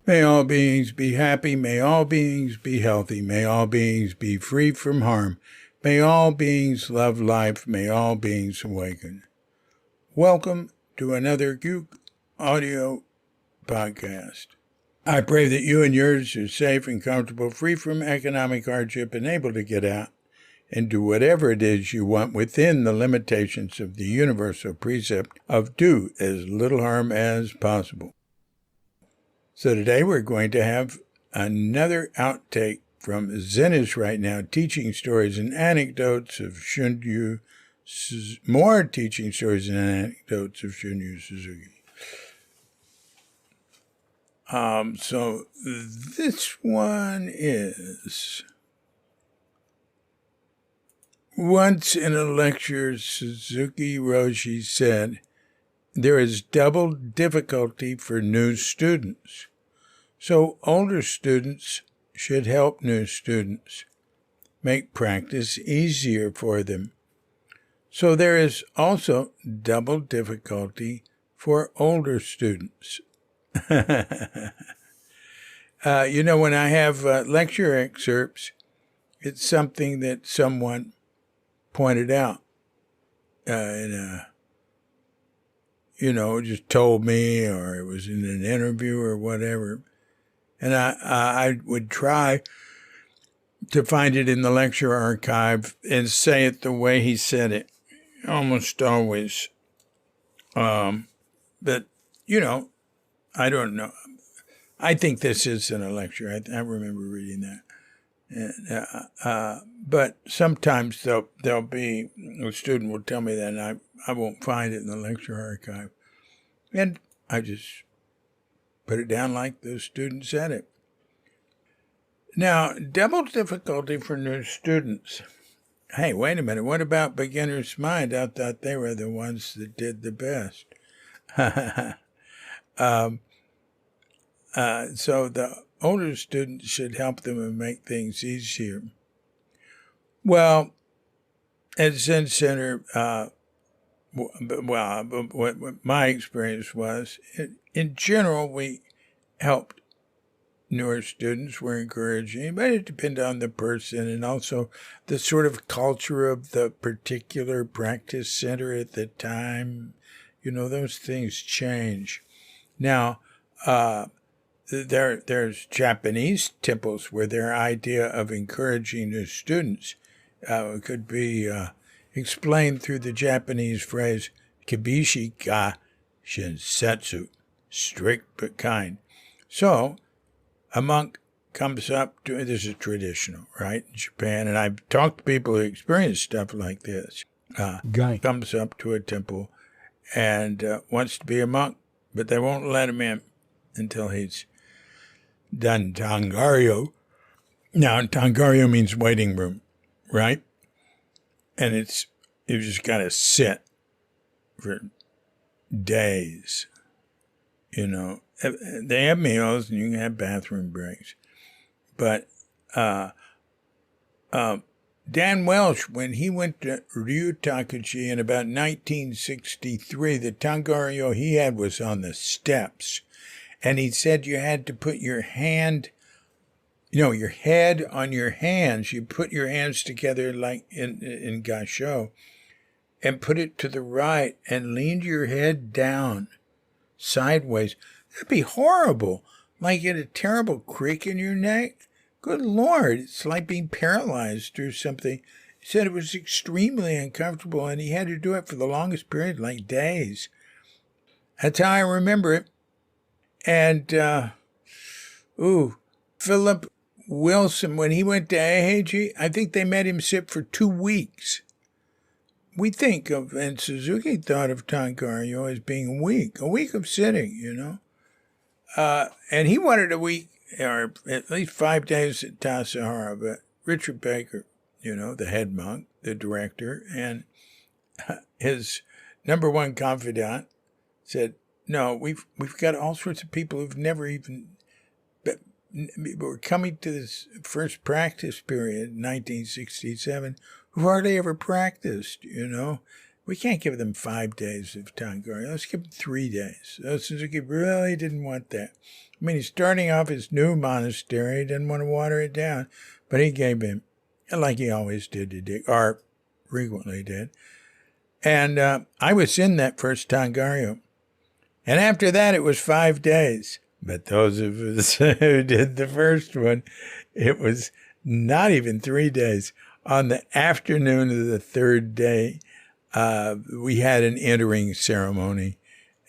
May all beings be happy. May all beings be healthy. May all beings be free from harm. May all beings love life. May all beings awaken. Welcome to another Gook audio podcast. I pray that you and yours are safe and comfortable, free from economic hardship, and able to get out and do whatever it is you want within the limitations of the universal precept of do as little harm as possible. So today we're going to have another outtake from Zen is Right Now, teaching stories and anecdotes of Shunryu Suzuki. More teaching stories and anecdotes of Shunryu Suzuki. So this one is... Once in a lecture, Suzuki Roshi said, "There is double difficulty for new students. So older students should help new students, make practice easier for them. So there is also double difficulty for older students." When I have lecture excerpts, it's something that someone pointed out just told me, or it was in an interview or whatever. And I would try to find it in the lecture archive and say it the way he said it, almost always. But, I don't know. I think this is in a lecture. I remember reading that. But sometimes there'll be, a student will tell me that, and I won't find it in the lecture archive. And I just put it down like the student said it. Now, double difficulty for new students. Hey, wait a minute. What about beginner's mind? I thought they were the ones that did the best. So the older students should help them and make things easier. Well, at Zen Center, what my experience was, in general, we helped newer students. We're encouraging, but it depends on the person and also the sort of culture of the particular practice center at the time. Those things change. Now, there's Japanese temples where their idea of encouraging new students could be explained through the Japanese phrase kibishi ga shinsetsu, strict but kind. So a monk comes up to, this is traditional, right, in Japan, and I've talked to people who experience stuff like this. Guy comes up to a temple and wants to be a monk, but they won't let him in until he's done Tangaryo. Now, Tangaryo means waiting room, right? And you just got to sit for days. They have meals and you can have bathroom breaks. But Dan Welsh, when he went to Ryutakuchi in about 1963, the Tangaryo he had was on the steps. And he said you had to put your hand, your head on your hands. You put your hands together like in Gassho and put it to the right and leaned your head down sideways. That'd be horrible. Like you had a terrible crick in your neck. Good Lord, it's like being paralyzed or something. He said it was extremely uncomfortable and he had to do it for the longest period, like days. That's how I remember it. And, Philip Wilson, when he went to Eiheiji, I think they made him sit for 2 weeks. We think of, and Suzuki thought of Tangaryo as being a week of sitting, and he wanted a week, or at least 5 days at Tassajara, but Richard Baker, the head monk, the director, and his number one confidant said, "No, we've got all sorts of people who've never even, but we're coming to this first practice period, 1967, who've hardly ever practiced, We can't give them 5 days of Tangaryo. Let's give them 3 days. So Suzuki really didn't want that. I mean, he's starting off his new monastery. He didn't want to water it down. But he gave him, like he always did, or frequently did. And I was in that first Tangaryo. And after that, it was 5 days. But those of us who did the first one, it was not even 3 days. On the afternoon of the third day, we had an entering ceremony.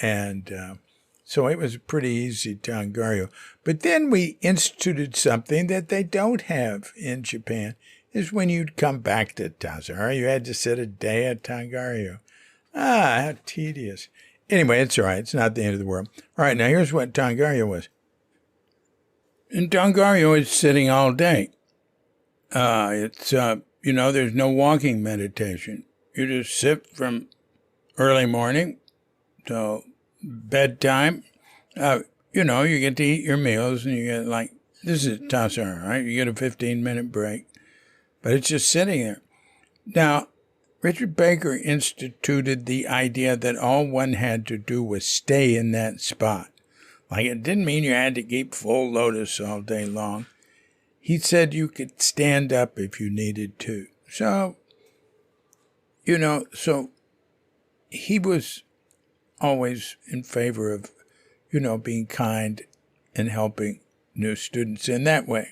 And so it was a pretty easy Tangaryo. But then we instituted something that they don't have in Japan, is when you'd come back to Tassajara, you had to sit a day at Tangaryo. How tedious. Anyway, it's all right. It's not the end of the world. All right, now here's what Tangaryo was. And Tangaryo is sitting all day. It's, there's no walking meditation. You just sit from early morning till bedtime. You get to eat your meals and you get this is Tassajara, right? You get a 15-minute break. But it's just sitting there. Now, Richard Baker instituted the idea that all one had to do was stay in that spot. It didn't mean you had to keep full lotus all day long. He said you could stand up if you needed to. So, so he was always in favor of, being kind and helping new students in that way.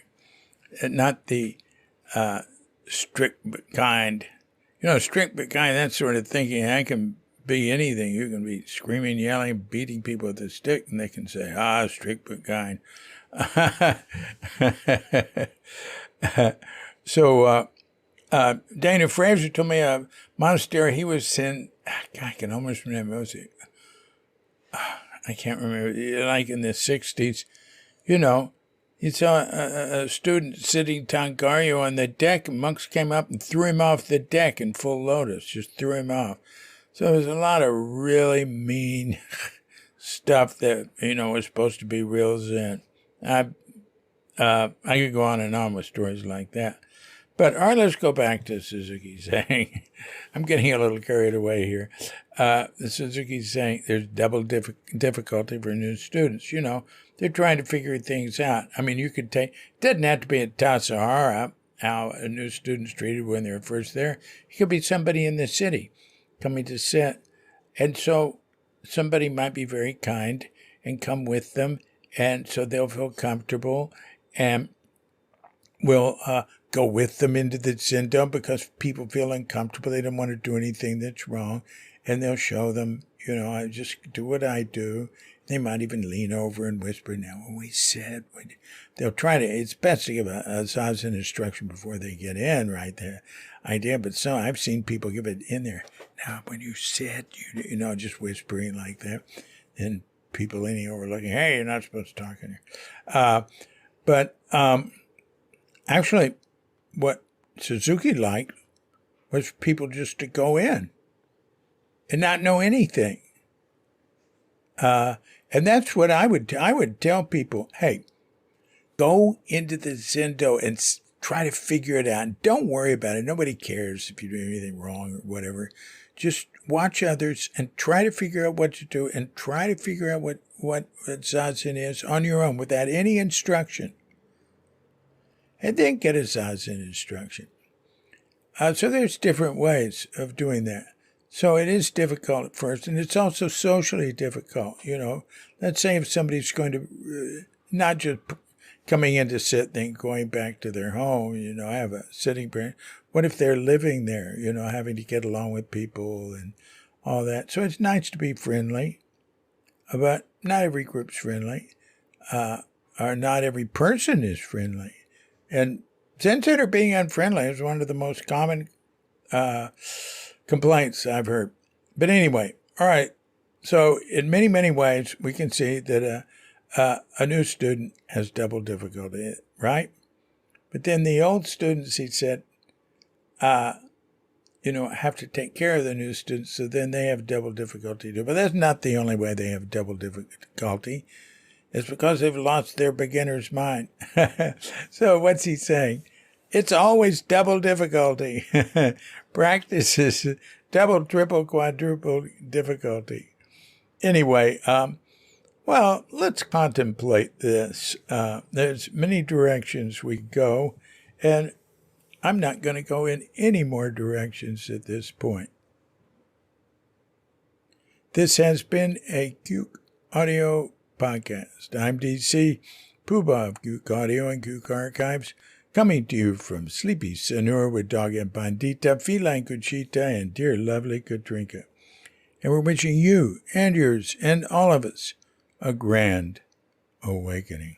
Not the strict but kind. Strict but kind, that sort of thinking, I can be anything. You can be screaming, yelling, beating people with a stick, and they can say, strict but kind. So Dana Fraser told me a monastery he was in, I can almost remember, I can't remember, in the 60s, he saw a student sitting Tangaryo on the deck, and monks came up and threw him off the deck in full lotus, just threw him off. So there's a lot of really mean stuff that, was supposed to be real Zen. I could go on and on with stories like that. But all right, let's go back to Suzuki saying, I'm getting a little carried away here. Suzuki's saying there's double difficulty for new students. They're trying to figure things out. I mean, it doesn't have to be at Tassajara, how a new student's treated when they're first there. It could be somebody in the city coming to sit. And so somebody might be very kind and come with them, and so they'll feel comfortable and will go with them into the Zendo because people feel uncomfortable. They don't want to do anything that's wrong. And they'll show them, I just do what I do. They might even lean over and whisper, now what we said. They'll try to, it's best to give a zazen instruction before they get in, right? The idea, but I've seen people give it in there. Now, when you said, just whispering like that, and people leaning over looking, hey, you're not supposed to talk in here. But actually, what Suzuki liked was people just to go in and not know anything. And that's what I would tell people, hey, go into the Zendo and try to figure it out. Don't worry about it. Nobody cares if you do anything wrong or whatever. Just watch others and try to figure out what to do and try to figure out what zazen is on your own without any instruction. And then get a zazen instruction. So there's different ways of doing that. So it is difficult at first, and it's also socially difficult, Let's say if somebody's going to, not just coming in to sit, then going back to their home, have a sitting prayer. What if they're living there, having to get along with people and all that. So it's nice to be friendly, but not every group's friendly, or not every person is friendly. And Zen Center being unfriendly is one of the most common complaints I've heard. But anyway, all right. So in many, many ways, we can see that a new student has double difficulty, right? But then the old students, he said, have to take care of the new students, so then they have double difficulty too. But that's not the only way they have double difficulty. It's because they've lost their beginner's mind. So what's he saying? It's always double difficulty. Practice is double, triple, quadruple difficulty. Anyway, well, let's contemplate this. There's many directions we go, and I'm not going to go in any more directions at this point. This has been a Gook Audio podcast. I'm DC, Poobah of Gook Audio and Gook Archives, coming to you from sleepy Sanur with Dog and Pandita, Feline Kuchita, and dear lovely Katrinka. And we're wishing you and yours and all of us a grand awakening.